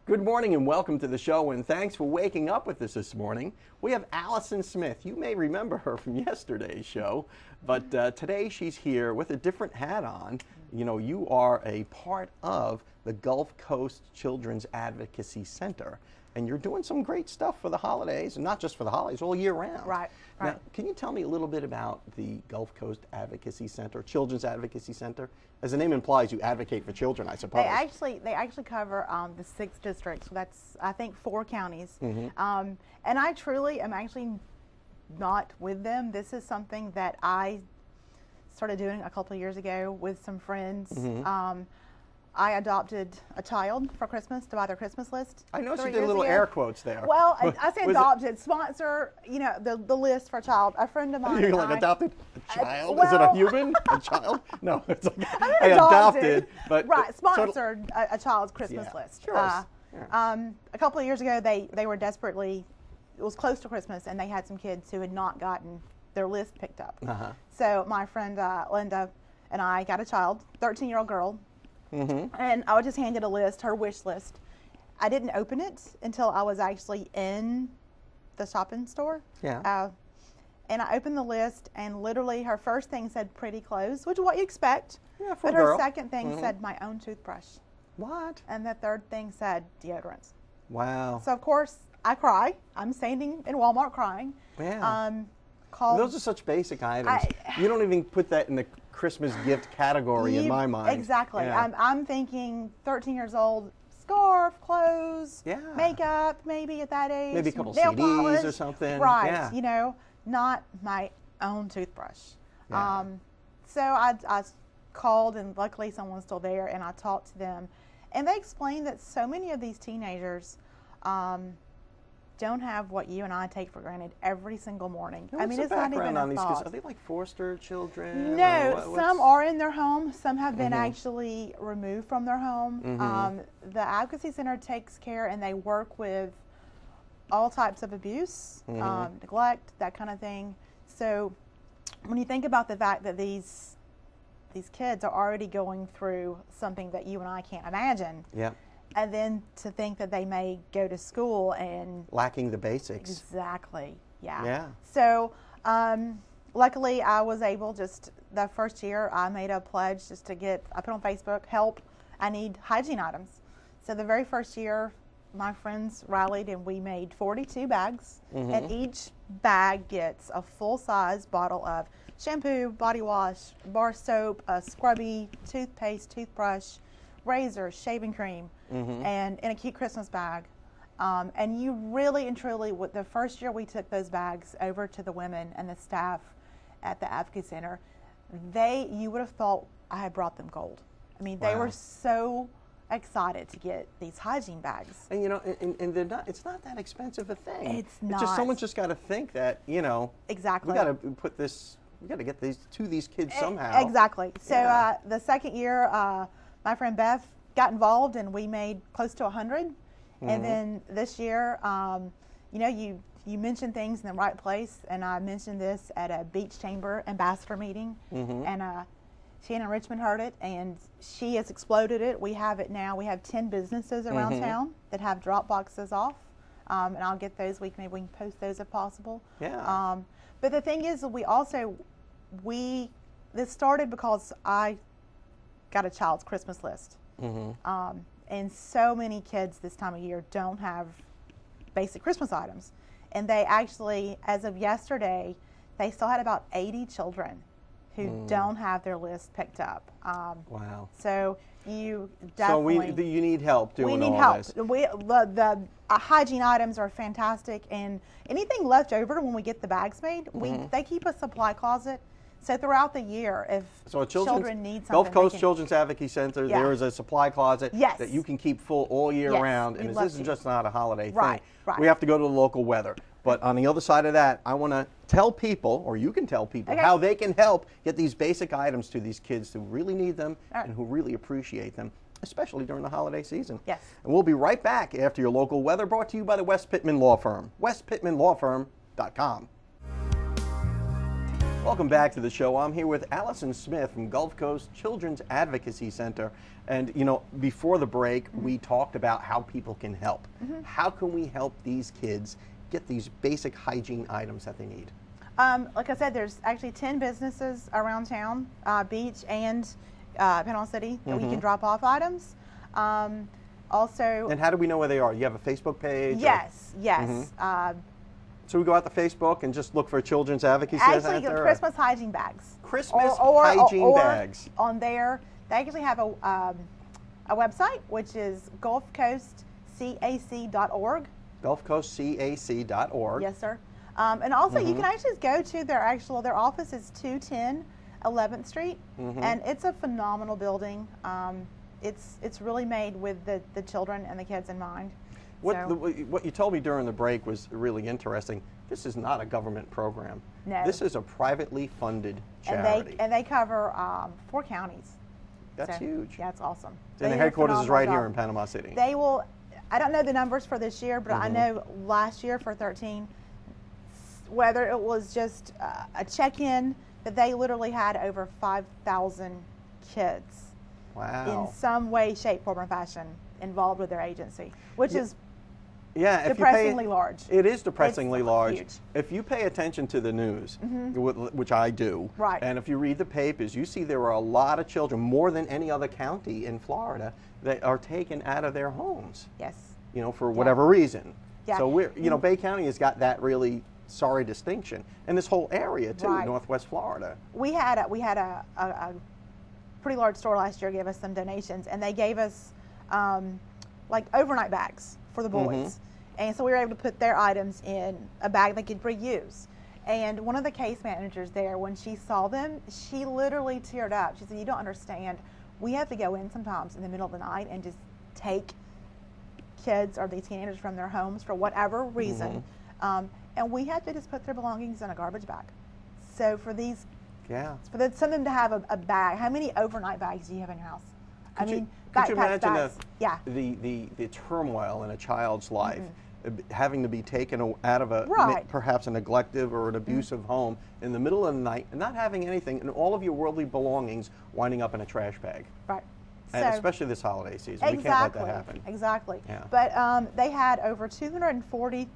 Good morning and welcome to the show, and thanks for waking up with us this morning. We have Allison Smith. You may remember her from yesterday's show, but today she's here with a different hat on. You know, you are a part of the Gulf Coast Children's Advocacy Center, and you're doing some great stuff for the holidays, and not just for the holidays, all year round. Right. Now, can you tell me a little bit about the Gulf Coast Advocacy Center, Children's Advocacy Center? As the name implies, you advocate for children, I suppose. They actually cover the 6 districts. So that's, I think, 4 counties. And I truly am actually not with them. This is something that I started doing a couple of years ago with some friends. I adopted a child for Christmas to buy their Christmas list. I noticed you did little air quotes there. Well, I say adopted, sponsor, you know, the list for a child. A friend of mine. You're like adopted a child? Well, is it a human? A child? No, it's like I adopted, but right, sponsored a child's Christmas list. Sure. A couple of years ago, they were desperately, it was close to Christmas, and they had some kids who had not gotten their list picked up. So my friend Linda and I got a child, 13-year-old girl. And I was just handed a list, her wish list. I didn't open it until I was actually in the shopping store. And I opened the list, and literally her first thing said pretty clothes, which is what you expect. Yeah, for but a girl. her second thing said my own toothbrush. What? And the third thing said deodorants. Wow. So of course I cry. I'm standing in Walmart crying. Yeah. Those are such basic items. You don't even put that in the Christmas gift category in my mind. Exactly. I'm thinking 13 years old, scarf, clothes, makeup, maybe at that age. Maybe a couple nail CDs polish. or something. Right. Yeah. You know, not my own toothbrush. So I called, and luckily someone's still there, and I talked to them. And they explained that so many of these teenagers don't have what you and I take for granted every single morning. What's mean, the it's not even on a these thought. kids? Are they like foster children? No, some are in their home. Some have been actually removed from their home. The Advocacy Center takes care, and they work with all types of abuse, neglect, that kind of thing. So when you think about the fact that these kids are already going through something that you and I can't imagine. And then to think that they may go to school and lacking the basics. Exactly. So luckily I was able, just the first year I made a pledge just to I put on Facebook, help, I need hygiene items. So the very first year my friends rallied, and we made 42 bags, and each bag gets a full-size bottle of shampoo, body wash, bar soap, a scrubby, toothpaste, toothbrush, razor, shaving cream, and in a cute Christmas bag. And you really and truly, the first year we took those bags over to the women and the staff at the Advocacy Center, you would have thought I had brought them gold. I mean, they were so excited to get these hygiene bags. And you know, and they're not, it's not that expensive a thing. It's not. Just someone's just got to think that, you know, exactly. we got to put this, we got to get these to these kids somehow. Exactly. So the second year, my friend Beth got involved, and we made close to 100. And then this year, you know, you mentioned things in the right place, and I mentioned this at a Beach Chamber ambassador meeting, and Shannon Richmond heard it, and she has exploded it. We have it now. We have 10 businesses around town that have drop boxes off, and I'll get those. Maybe we can post those if possible. But the thing is, this started because I got a child's Christmas list. And so many kids this time of year don't have basic Christmas items. And they actually, as of yesterday, they still had about 80 children who don't have their list picked up. Wow. So you definitely... So you need help doing all this. We need help. The hygiene items are fantastic, and anything left over when we get the bags made, they keep a supply closet. So throughout the year, if children need something, Gulf Coast Children's Advocacy Center, there is a supply closet that you can keep full all year round. And this is just not a holiday thing. We have to go to the local weather. But on the other side of that, I want to tell people, or you can tell people, how they can help get these basic items to these kids who really need them and who really appreciate them, especially during the holiday season. And we'll be right back after your local weather, brought to you by the West Pittman Law Firm, westpittmanlawfirm.com. Welcome back to the show. I'm here with Allison Smith from Gulf Coast Children's Advocacy Center. And, you know, before the break, we talked about how people can help. How can we help these kids get these basic hygiene items that they need? Like I said, there's actually 10 businesses around town, Beach and Panama City, that we can drop off items. Also, and how do we know where they are? You have a Facebook page? Yes, yes. So we go out to Facebook and just look for Children's Advocacy Center? Actually, Christmas hygiene bags. Christmas hygiene bags. On there, they actually have a website, which is gulfcoastcac.org. Gulfcoastcac.org. Yes, sir. And also, you can actually go to their office is 210 11th Street, and it's a phenomenal building. It's really made with the children and the kids in mind. What you told me during the break was really interesting. This is not a government program. No. This is a privately funded charity. And they cover 4 counties. That's huge. Yeah, it's awesome. And the headquarters is right here in Panama City. They will, I don't know the numbers for this year, but I know last year for 13, whether it was just a check-in, but they literally had over 5,000 kids. Wow. In some way, shape, form, or fashion involved with their agency, which is depressingly large. It is depressingly large. Huge. If you pay attention to the news, which I do, and if you read the papers, you see there are a lot of children, more than any other county in Florida, that are taken out of their homes. Yes. You know, for whatever reason. Yeah. So we're, you know, Bay County has got that really sorry distinction, and this whole area too, Northwest Florida. We had a pretty large store last year gave us some donations, and they gave us like overnight bags for the boys. And so we were able to put their items in a bag they could reuse. And one of the case managers there, when she saw them, she literally teared up. She said, "You don't understand. We have to go in sometimes in the middle of the night and just take kids or these teenagers from their homes for whatever reason. And we have to just put their belongings in a garbage bag." So for these, for some of them to have a bag, how many overnight bags do you have in your house? Could you imagine the turmoil in a child's life, having to be taken out of perhaps a neglective or an abusive home in the middle of the night and not having anything, and all of your worldly belongings winding up in a trash bag? Right. And especially this holiday season. We can't let that happen. Exactly. Yeah. But they had over 240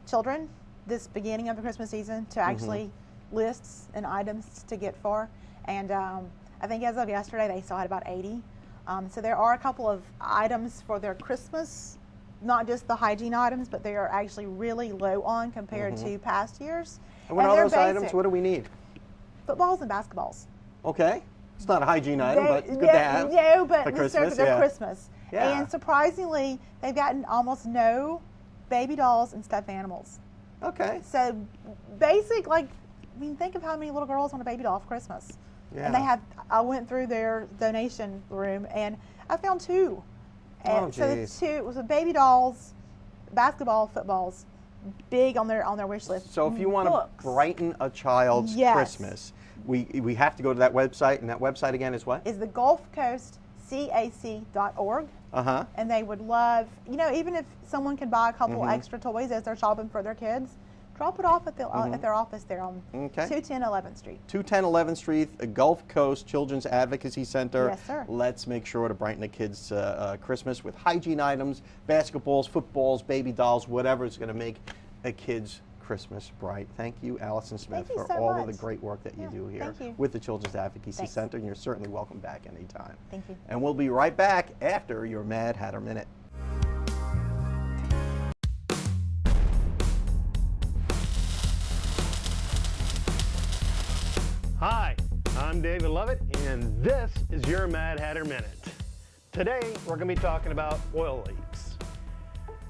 children this beginning of the Christmas season to actually lists and items to get for. And I think as of yesterday, they still had about 80. So there are a couple of items for their Christmas, not just the hygiene items, but they are actually really low on compared to past years. And what are those items? What do we need? Footballs and basketballs. Okay. It's not a hygiene item, but it's good to have. No, but for Christmas, they're Christmas. Yeah. And surprisingly, they've gotten almost no baby dolls and stuffed animals. Okay. So basic, like, I mean, think of how many little girls want a baby doll for Christmas. Yeah. And I went through their donation room and I found 2. And so the 2 was baby dolls, basketball, footballs, big on their wish list. So if you want to brighten a child's Christmas, we have to go to that website, and that website again is what? Is the gulfcoastcac.org. And they would love, you know, even if someone can buy a couple extra toys as they're shopping for their kids, drop it off at their office there on 210 11th Street. 210 11th Street, Gulf Coast Children's Advocacy Center. Yes, sir. Let's make sure to brighten the kids' Christmas with hygiene items, basketballs, footballs, baby dolls, whatever is going to make a kid's Christmas bright. Thank you, Allison Smith, for all of the great work that you do here with the Children's Advocacy Center, and you're certainly welcome back anytime. Thank you. And we'll be right back after your Mad Hatter Minute. Hi, I'm David Lovett, and this is your Mad Hatter Minute. Today, we're going to be talking about oil leaks.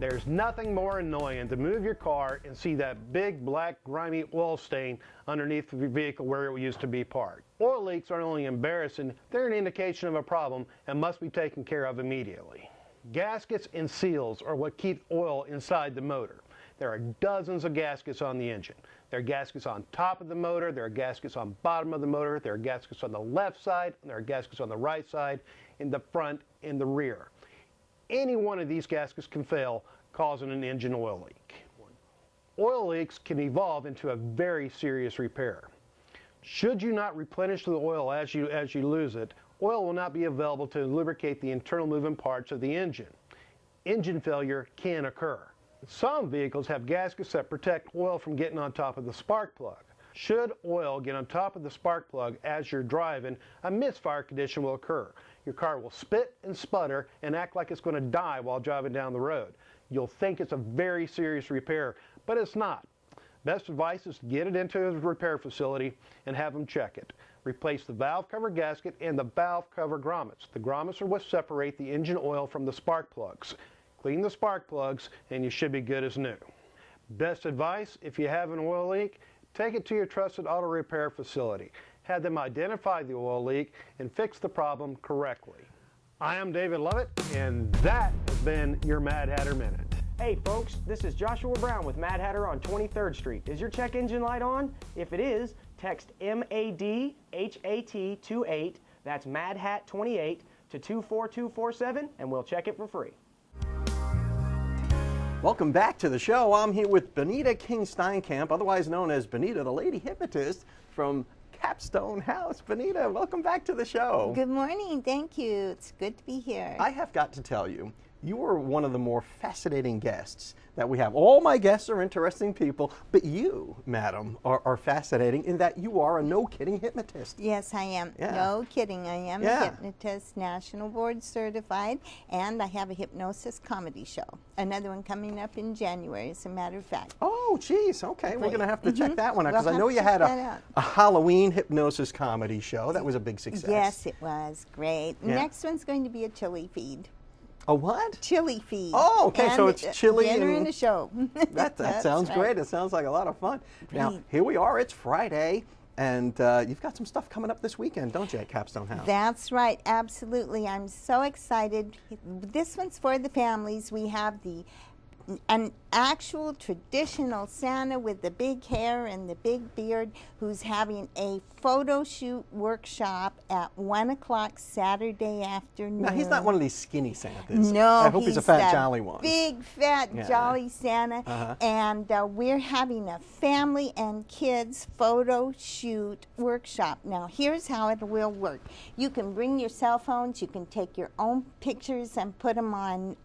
There's nothing more annoying to move your car and see that big, black, grimy oil stain underneath your vehicle where it used to be parked. Oil leaks aren't only embarrassing, they're an indication of a problem and must be taken care of immediately. Gaskets and seals are what keep oil inside the motor. There are dozens of gaskets on the engine. There are gaskets on top of the motor, there are gaskets on bottom of the motor, there are gaskets on the left side, and there are gaskets on the right side, in the front, and the rear. Any one of these gaskets can fail, causing an engine oil leak. Oil leaks can evolve into a very serious repair. Should you not replenish the oil as you lose it, oil will not be available to lubricate the internal moving parts of the engine. Engine failure can occur. Some vehicles have gaskets that protect oil from getting on top of the spark plug. Should oil get on top of the spark plug as you're driving, a misfire condition will occur. Your car will spit and sputter and act like it's going to die while driving down the road. You'll think it's a very serious repair, but it's not. Best advice is to get it into a repair facility and have them check it. Replace the valve cover gasket and the valve cover grommets. The grommets are what separate the engine oil from the spark plugs. Clean the spark plugs and you should be good as new. Best advice, if you have an oil leak, take it to your trusted auto repair facility. Have them identify the oil leak and fix the problem correctly. I am David Lovett, and that has been your Mad Hatter Minute. Hey folks, this is Joshua Brown with Mad Hatter on 23rd Street. Is your check engine light on? If it is, text MADHAT28, that's MADHAT28, to 24247 and we'll check it for free. Welcome back to the show. I'm here with Bonita Kingsteinkamp, otherwise known as Bonita, the lady hypnotist from Capstone House. Bonita, welcome back to the show. Good morning. Thank you. It's good to be here. I have got to tell you, you are one of the more fascinating guests that we have. All my guests are interesting people, but you, madam, are fascinating in that you are a no-kidding hypnotist. Yes, I am. Yeah. No kidding. I am a hypnotist, national board certified, and I have a hypnosis comedy show. Another one coming up in January, as a matter of fact. Oh, geez. Okay, we're going to have to check that one out, because I know you had a Halloween hypnosis comedy show. That was a big success. Yes, it was. Great. Yeah. Next one's going to be a chili feed. A what? Chili feed. Oh, okay, so it's chili dinner and a show. That sounds great. It sounds like a lot of fun. Now, here we are. It's Friday, and you've got some stuff coming up this weekend, don't you, at Capstone House? That's right. Absolutely. I'm so excited. This one's for the families. We have an actual traditional Santa with the big hair and the big beard who's having a photo shoot workshop at 1 o'clock Saturday afternoon. Now, he's not one of these skinny Santas. No, I hope he's a fat, jolly one. Big, fat, jolly Santa. And we're having a family and kids photo shoot workshop. Now, here's how it will work. You can bring your cell phones. You can take your own pictures and put them on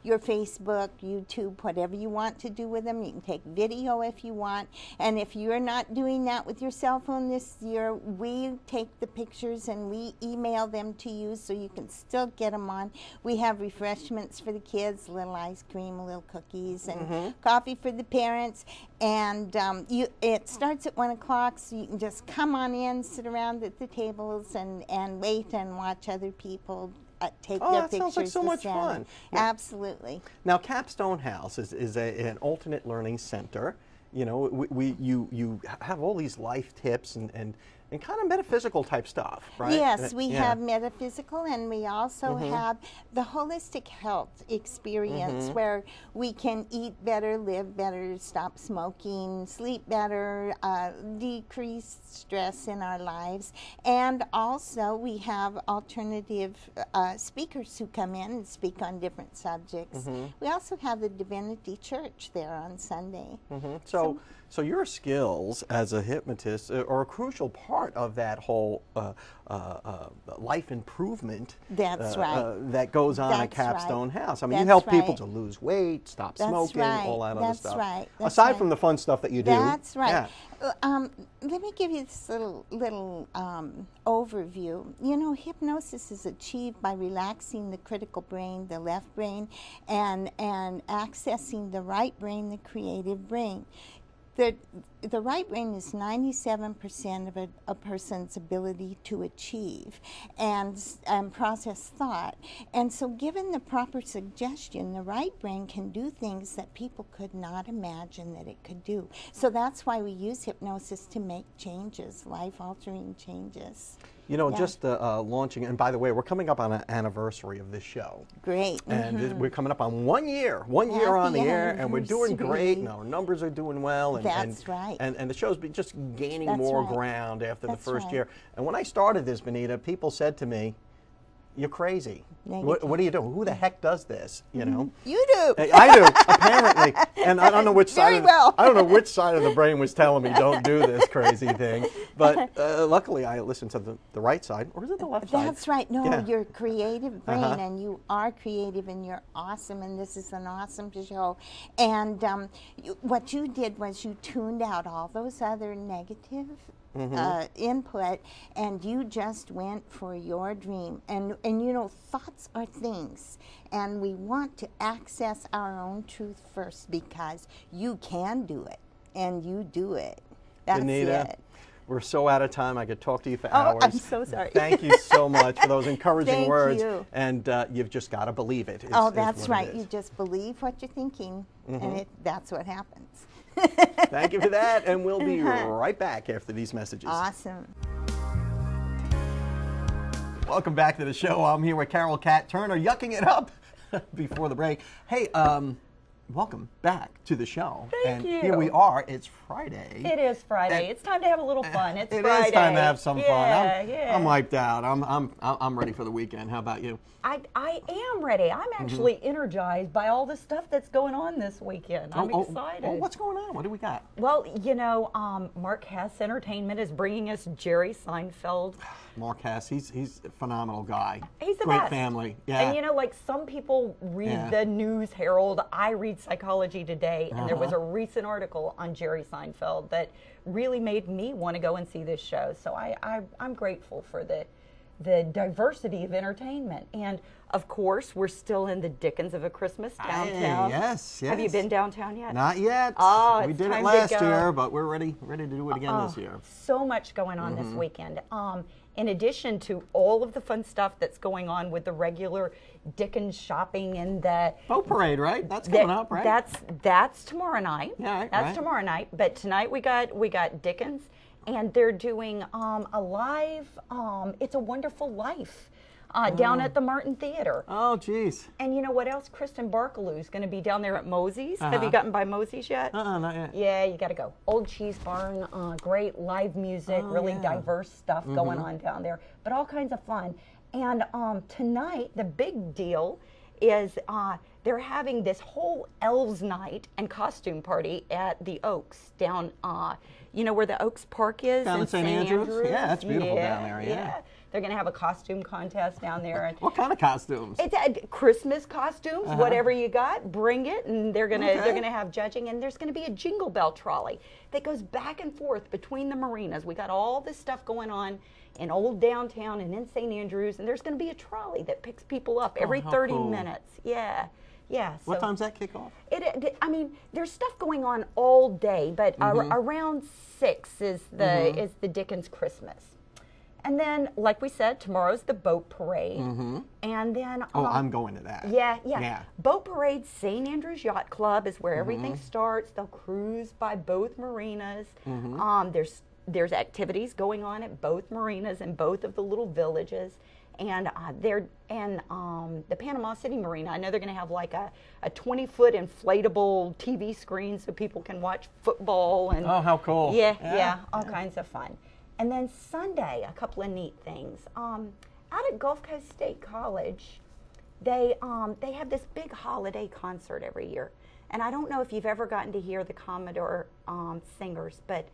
your Facebook, YouTube, whatever you want to do with them. You can take video if you want. And if you're not doing that with your cell phone this year, we take the pictures and we email them to you so you can still get them on. We have refreshments for the kids, a little ice cream, a little cookies, and coffee for the parents. And it starts at 1 o'clock, so you can just come on in, sit around at the tables, and wait and watch other people take their pictures. Sounds like so much fun. Yeah. Absolutely. Now, Capstone House is an alternate learning center. You know, you have all these life tips and kind of metaphysical type stuff, right? Yes, we have metaphysical, and we also have the holistic health experience where we can eat better, live better, stop smoking, sleep better, decrease stress in our lives. And also we have alternative speakers who come in and speak on different subjects. We also have the Divinity Church there on Sunday. So your skills as a hypnotist are a crucial part of that whole life improvement that goes on at Capstone House. I mean, you help people to lose weight, stop smoking, all that other stuff. Aside from the fun stuff that you do. That's right. Let me give you this little overview. You know, hypnosis is achieved by relaxing the critical brain, the left brain, and accessing the right brain, the creative brain. The right brain is 97% of a person's ability to achieve and process thought. And so given the proper suggestion, the right brain can do things that people could not imagine that it could do. So that's why we use hypnosis to make changes, life-altering changes. You know, just launching, and by the way, we're coming up on an anniversary of this show. Great. And we're coming up on 1 year on the air, and we're doing great, and our numbers are doing well. And, That's right. And the show's been just gaining more ground after the first year. And when I started this, Bonita, people said to me, you're crazy. What do you do? Who the heck does this? You know. You do. I do, apparently. And I don't know which side. I don't know which side of the brain was telling me don't do this crazy thing. But luckily, I listened to the right side, or is it the left side? That's right. No, your creative brain, and you are creative, and you're awesome, and this is an awesome show. And what you did was you tuned out all those other negative input, and you just went for your dream. And you know, thoughts are things, and we want to access our own truth first, because you can do it, and you do it. That's Bonita, it. We're so out of time. I could talk to you for hours. I'm so sorry. Thank you so much for those encouraging words. You. And you've just got to believe it. That's right. You just believe what you're thinking, and that's what happens. Thank you for that, and we'll be right back after these messages. Awesome. Welcome back to the show. I'm here with Carol Cat Turner, yucking it up before the break. Hey, welcome back to the show. Thank you. Here we are. It's Friday. It is Friday. It's time to have a little fun. It's Friday. Friday. It is time to have some fun. Yeah. I'm wiped out. I'm ready for the weekend. How about you? I am ready. I'm actually energized by all the stuff that's going on this weekend. I'm excited. Oh, what's going on? What do we got? Well, you know, Mark Hess Entertainment is bringing us Jerry Seinfeld. Mark Hess, he's a phenomenal guy. He's the Great best. family. Yeah. And you know, like some people read the News Herald, I read Psychology Today, and there was a recent article on Jerry Seinfeld that really made me want to go and see this show. So I'm grateful for the diversity of entertainment. And of course, we're still in the Dickens of a Christmas downtown. Yes. Have you been downtown yet? Not yet. Oh, we it's did it time last to go. year, but we're ready to do it again this year. So much going on this weekend. In addition to all of the fun stuff that's going on with the regular Dickens shopping and the boat parade, right? That's coming up, right? That's tomorrow night. Yeah, that's tomorrow night. But tonight we got Dickens, and they're doing a live It's a Wonderful Life down at the Martin Theater. Oh, geez. And you know what else? Kristen Barkaloo's going to be down there at Mosey's. Have you gotten by Mosey's yet? Not yet. Yeah, you got to go. Old Cheese Barn, great live music, really diverse stuff going on down there, but all kinds of fun. And tonight, the big deal is they're having this whole Elves Night and costume party at the Oaks down, you know where the Oaks Park is? Down in St. Andrews? Yeah, that's beautiful down there, yeah. They're going to have a costume contest down there. What kind of costumes? It's Christmas costumes, whatever you got, bring it, and they're going to have judging, and there's going to be a Jingle Bell trolley that goes back and forth between the marinas. We got all this stuff going on in old downtown and in St. Andrews, and there's going to be a trolley that picks people up every 30 minutes. Yeah. So what time's that kick off? I mean, there's stuff going on all day, but around 6 is the Dickens Christmas. And then, like we said, tomorrow's the boat parade. And then... I'm going to that. Yeah. Boat parade, St. Andrews Yacht Club is where everything starts. They'll cruise by both marinas. There's activities going on at both marinas and both of the little villages. And the Panama City Marina, I know they're going to have like a 20-foot inflatable TV screen so people can watch football. And oh, how cool. Yeah, all kinds of fun. And then Sunday, a couple of neat things. Out at Gulf Coast State College, they have this big holiday concert every year. And I don't know if you've ever gotten to hear the Commodore singers, but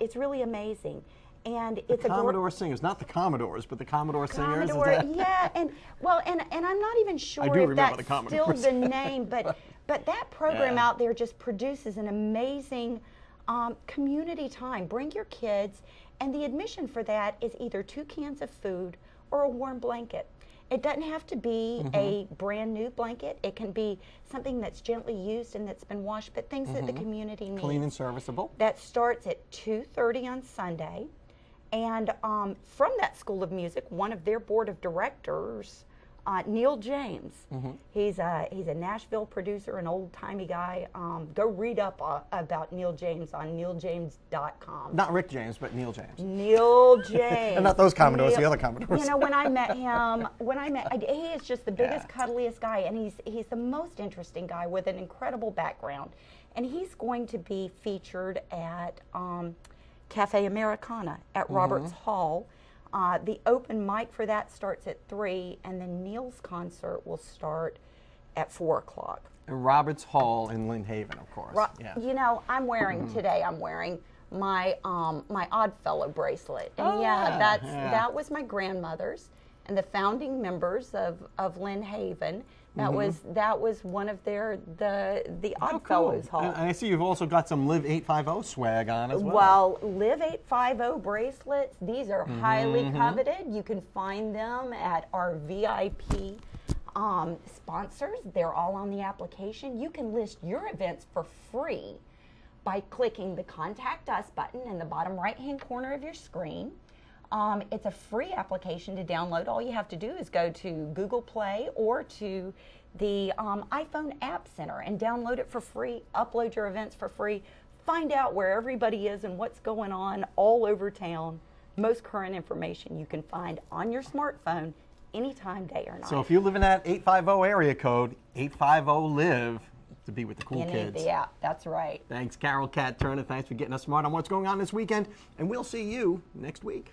it's really amazing. And it's the Commodore singers, not the Commodores, but the Commodore singers. Yeah, and I'm not even sure if that's still the name, but that program out there just produces an amazing community time. Bring your kids, and the admission for that is either 2 cans of food or a warm blanket. It doesn't have to be a brand new blanket. It can be something that's gently used and that's been washed, but things that the community needs. Clean and serviceable. That starts at 2:30 on Sunday. And from that School of Music, one of their board of directors, Neil James, he's a Nashville producer, an old-timey guy. Go read up about Neil James on neiljames.com. Not Rick James, but Neil James. Neil James. And not those Commodores, the other Commodores. You know, when I met him, he is just the biggest, cuddliest guy, and he's the most interesting guy with an incredible background. And he's going to be featured at Cafe Americana at Roberts Hall The open mic for that starts at 3, and then Neil's concert will start at 4 o'clock. And Roberts Hall in Lynn Haven, of course. You know, I'm wearing today. I'm wearing my my Oddfellow bracelet, and that was my grandmother's and the founding members of Lynn Haven. That was one of the Oddfellows Hall. And I see you've also got some Live 850 swag on as well. Well, Live 850 bracelets. These are highly coveted. You can find them at our VIP sponsors. They're all on the application. You can list your events for free by clicking the Contact Us button in the bottom right-hand corner of your screen. It's a free application to download. All you have to do is go to Google Play or to the iPhone App Center and download it for free, upload your events for free, find out where everybody is and what's going on all over town. Most current information you can find on your smartphone anytime, day or night. So if you live in that 850 area code, 850-LIVE, to be with the cool kids. Yeah, that's right. Thanks, Carol Cat Turner. Thanks for getting us smart on what's going on this weekend. And we'll see you next week.